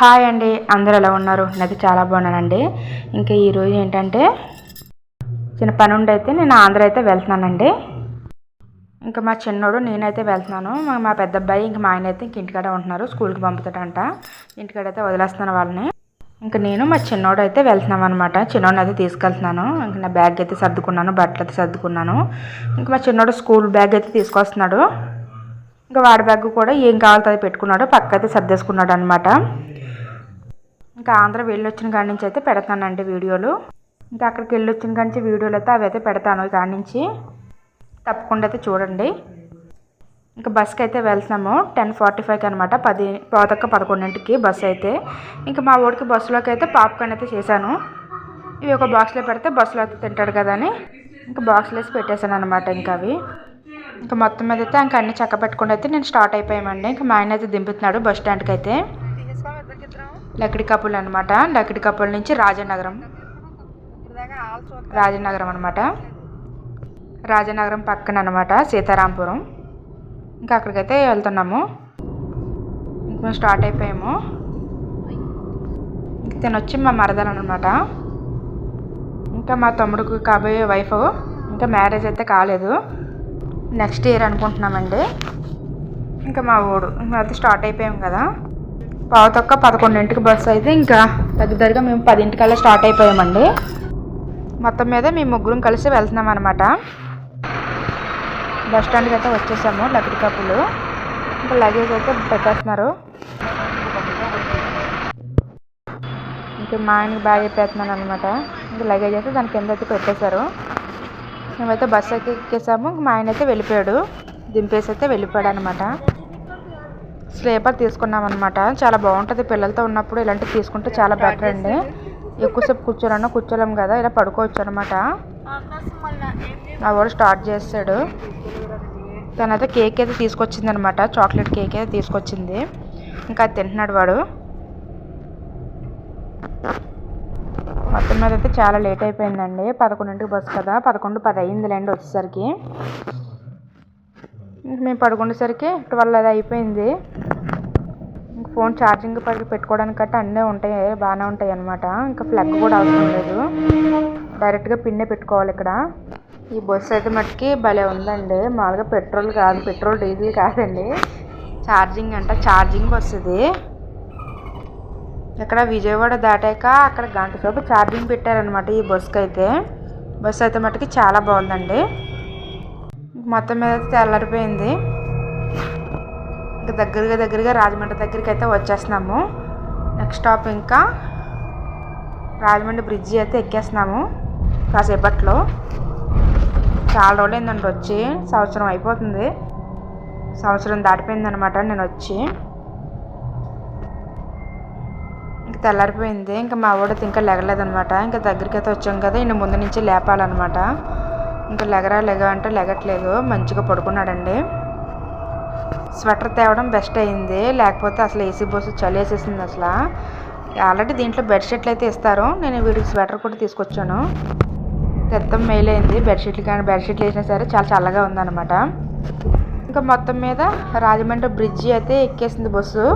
Hi అండి, అందరూ ఎలా ఉన్నారు? నేనైతే చాలా బాగున్నానండి. ఇంకా ఈరోజు ఏంటంటే చిన్న పని ఉండి అయితే నేను ఆంధ్ర అయితే వెళ్తున్నానండి. ఇంకా మా చిన్నోడు నేనైతే వెళ్తున్నాను. మా పెద్ద అబ్బాయి ఇంకా మా ఆయన అయితే ఇంక ఇంటికాడ ఉంటున్నారు. స్కూల్కి పంపుతాడంట. ఇంటికాడైతే వదిలేస్తున్నాను వాళ్ళని. ఇంకా నేను మా చిన్నోడు అయితే వెళ్తున్నాం అనమాట. చిన్నోడిని అయితే తీసుకెళ్తున్నాను. ఇంకా నా బ్యాగ్ అయితే సర్దుకున్నాను, బట్టలు అయితే సర్దుకున్నాను. ఇంకా మా చిన్నోడు స్కూల్ బ్యాగ్ అయితే తీసుకొస్తున్నాడు. ఇంకా వాడి బ్యాగ్ కూడా ఏం కావాలో అది పెట్టుకున్నాడు, పక్క అయితే సర్దేసుకున్నాడు అనమాట. ఇంకా ఆంధ్ర వెళ్ళొచ్చిన కాడి నుంచి అయితే పెడతానండి వీడియోలు. ఇంకా అక్కడికి వెళ్ళొచ్చిన కాడి నుంచి వీడియోలు అయితే అవి అయితే పెడతాను. కాడి నుంచి తప్పకుండా అయితే చూడండి. ఇంకా బస్కి అయితే వెళ్తున్నాము 10:45కి అనమాట. 10:11కి బస్సు అయితే. ఇంకా మా ఊరికి బస్సులోకి అయితే పాప్కార్న్ అయితే చేశాను. ఇవి ఒక బాక్స్లో పెడితే బస్సులో అయితే తింటాడు కదా అని ఇంకా బాక్స్లో వేసి పెట్టేశాను అనమాట. ఇంకా అవి ఇంకా మొత్తం మీద అయితే ఇంకా అన్ని చక్క పెట్టుకుంటూ అయితే నేను స్టార్ట్ అయిపోయామండి. ఇంకా మా ఆయన అయితే దింపుతున్నాడు బస్ స్టాండ్కి అయితే. లక్డికప్పులు అనమాట. లక్డికప్పుల నుంచి రాజనగరం అనమాట. రాజనగరం పక్కన అనమాట సీతారాంపురం. ఇంకా అక్కడికైతే వెళ్తున్నాము. ఇంకా స్టార్ట్ అయిపోయాము. ఇంక తినొచ్చి మా మరదలు అనమాట. ఇంకా మా తమ్ముడికి కాబోయే వైఫ్. ఇంకా మ్యారేజ్ అయితే కాలేదు, నెక్స్ట్ ఇయర్ అనుకుంటున్నామండి. ఇంకా మా ఊడు అయితే స్టార్ట్ అయిపోయాము కదా. 11:11కి బస్సు అయితే ఇంకా దగ్గరగా మేము 10ంటికల్లా స్టార్ట్ అయిపోయామండి. మొత్తం మీద మేము ముగ్గురం కలిసి వెళ్తున్నాం అనమాట. బస్ స్టాండ్కి అయితే వచ్చేసాము. లక్డికప్పులు ఇంకా లగేజ్ అయితే పెట్టేస్తున్నారు. ఇంకా మా ఆయనకి బ్యాగ్ అయిపోతున్నాను అనమాట. ఇంకా లగేజ్ అయితే దాని కింద అయితే పెట్టేశారు. మేమైతే బస్సు అయితే ఎక్కేసాము. మా ఆయన అయితే వెళ్ళిపోయాడు, దింపేసి అయితే వెళ్ళిపోయాడు అనమాట. స్లీపర్ తీసుకున్నాం అనమాట. చాలా బాగుంటుంది పిల్లలతో ఉన్నప్పుడు. ఇలాంటివి తీసుకుంటే చాలా బెటర్ అండి. ఎక్కువసేపు కూర్చోలేము కదా, ఇలా పడుకోవచ్చు అనమాట. నా వాడు స్టార్ట్ చేస్తాడు. తనైతే కేక్ అయితే తీసుకొచ్చింది అనమాట. చాక్లెట్ కేక్ అయితే తీసుకొచ్చింది. ఇంకా అది తింటున్నాడు వాడు. మొత్తం మీద అయితే చాలా లేట్ అయిపోయిందండి. 11ంటికి బస్సు కదా, 11:10 అయిందిలేండి వచ్చేసరికి. మేము పడుకునేసరికి 12 అది అయిపోయింది. ఫోన్ ఛార్జింగ్ పెట్టుకోవడానికి గట్రా అన్నీ ఉంటాయి, బాగానే ఉంటాయి అనమాట. ఇంకా ప్లగ్ కూడా అవసరం లేదు, డైరెక్ట్గా పిన్నే పెట్టుకోవాలి ఇక్కడ. ఈ బస్సు అయితే మట్టుకి భలే ఉందండి. మామూలుగా పెట్రోల్ డీజిల్ కాదండి, ఛార్జింగ్ అంట. ఛార్జింగ్ వస్తుంది. ఇక్కడ విజయవాడ దాటాక అక్కడ గంట సేపు ఛార్జింగ్ పెట్టారనమాట ఈ బస్సుకి అయితే. బస్సు అయితే మట్టుకి చాలా బాగుందండి. మొత్తం మీద తెల్లారిపోయింది. ఇంకా దగ్గరగా రాజమండ్రి దగ్గరికి అయితే వచ్చేస్తున్నాము. నెక్స్ట్ స్టాప్ ఇంకా రాజమండ్రి బ్రిడ్జి అయితే ఎక్కేస్తున్నాము కాసేపట్లో. చాలా రోజులు ఏంటంటే వచ్చి, సంవత్సరం అయిపోతుంది. సంవత్సరం దాటిపోయింది అనమాట నేను వచ్చి. ఇంకా తెల్లారిపోయింది. ఇంకా మా వాడు ఇంకా లెగలేదనమాట. ఇంకా దగ్గరికి అయితే వచ్చాం కదా, ఈయన ముందు నుంచి లేపాలన్నమాట. ఇంకా లెగ అంటే లెగట్లేదు, మంచిగా పడుకున్నాడండి. స్వెటర్ తేవడం బెస్ట్ అయింది, లేకపోతే అసలు ఏసీ బస్సు చలి వేసేసింది అసలు. ఆల్రెడీ దీంట్లో బెడ్షీట్లు అయితే ఇస్తారు. నేను వీడికి స్వెటర్ కూడా తీసుకొచ్చాను. తెత్తం మెయిల్ అయింది. బెడ్షీట్లు వేసినా సరే చాలా చల్లగా ఉందన్నమాట. ఇంకా మొత్తం మీద రాజమండ్రి బ్రిడ్జి అయితే ఎక్కేసింది బస్సు.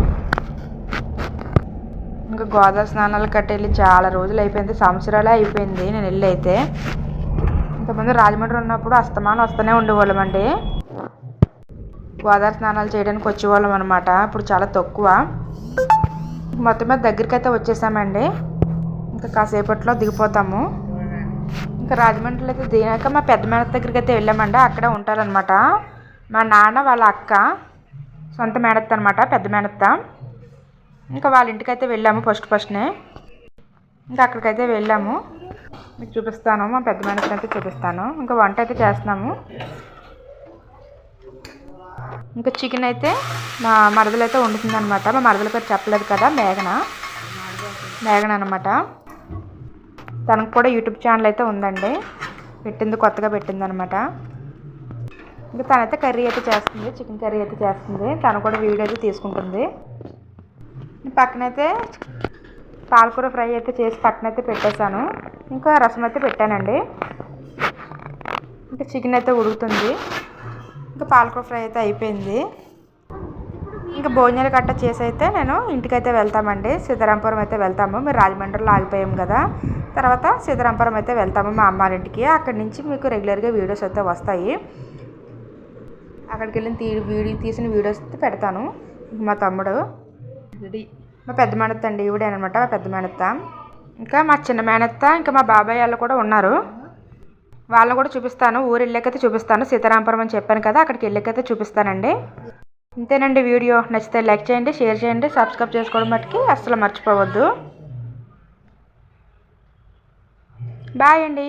ఇంకా గోదావరి స్నానాలు కట్టెళ్ళి చాలా రోజులు అయిపోయింది, సంవత్సరాలే అయిపోయింది నేను వెళ్ళి అయితే. ఇంతకుముందు రాజమండ్రి ఉన్నప్పుడు అస్తమానం వస్తూనే ఉండేవాళ్ళమండి. గోదావరి స్నానాలు చేయడానికి వచ్చేవాళ్ళం అనమాట. ఇప్పుడు చాలా తక్కువ. మొత్తం మీద దగ్గరికి అయితే వచ్చేసామండి. ఇంకా కాసేపట్లో దిగిపోతాము. ఇంకా రాజమండ్రిలో అయితే దిగాక మా పెద్ద మేనత్త దగ్గరికి అయితే వెళ్ళామండి. అక్కడే ఉంటారనమాట మా నాన్న వాళ్ళ అక్క, సొంత మేనత్త అనమాట, పెద్ద మేనత్త. ఇంకా వాళ్ళ ఇంటికి అయితే వెళ్ళాము ఫస్ట్నే. ఇంకా అక్కడికైతే వెళ్ళాము, మీకు చూపిస్తాను. మా పెద్ద మేనత్త అయితే చూపిస్తాను. ఇంకా వంట అయితే చేస్తున్నాము. ఇంకా చికెన్ అయితే మా మరదలు అయితే వండుతుంది అనమాట. మా మరదల పేరు చెప్పలేదు కదా, మేఘన అనమాట. తనకు కూడా యూట్యూబ్ ఛానల్ అయితే ఉందండి, కొత్తగా పెట్టింది అనమాట. ఇంకా తనైతే కర్రీ అయితే చేస్తుంది, చికెన్ కర్రీ అయితే చేస్తుంది. తను కూడా వీడియో అయితే తీసుకుంటుంది. పక్కనైతే పాలకూర ఫ్రై అయితే చేసి పక్కనైతే పెట్టేశాను. ఇంకా రసం అయితే పెట్టానండి. ఇంకా చికెన్ అయితే ఉడుకుతుంది. ఇంకా పాలకూర ఫ్రై అయితే అయిపోయింది. ఇంకా ఇంకా భోజనాలు గట్ట చేసి అయితే నేను ఇంటికైతే వెళ్తామండి. సీతారాంపురం అయితే వెళ్తాము. మీరు రాజమండ్రిలో ఆగిపోయాం కదా, తర్వాత సీతారాంపురం అయితే వెళ్తాము మా అమ్మ ఇంటికి. అక్కడి నుంచి మీకు రెగ్యులర్గా వీడియోస్ అయితే వస్తాయి. అక్కడికి వెళ్ళిన వీడియో తీసిన వీడియోస్ అయితే పెడతాను. మా తమ్ముడు, మా పెద్ద మేనత్త అండి, ఈవిడేనమాట మా పెద్ద మేనత్త. ఇంకా మా చిన్న మేనత్త, ఇంకా మా బాబాయ్ వాళ్ళు కూడా ఉన్నారు. వాళ్ళని కూడా చూపిస్తాను. ఊరు వెళ్ళాకైతే చూపిస్తాను. సీతారాంపురం అని చెప్పాను కదా, అక్కడికి వెళ్ళాకైతే చూపిస్తానండి. ఇంతేనండి వీడియో. నచ్చితే లైక్ చేయండి, షేర్ చేయండి, సబ్స్క్రైబ్ చేసుకోవడం మట్టుకి అస్సలు మర్చిపోవద్దు. బాయ్ అండి.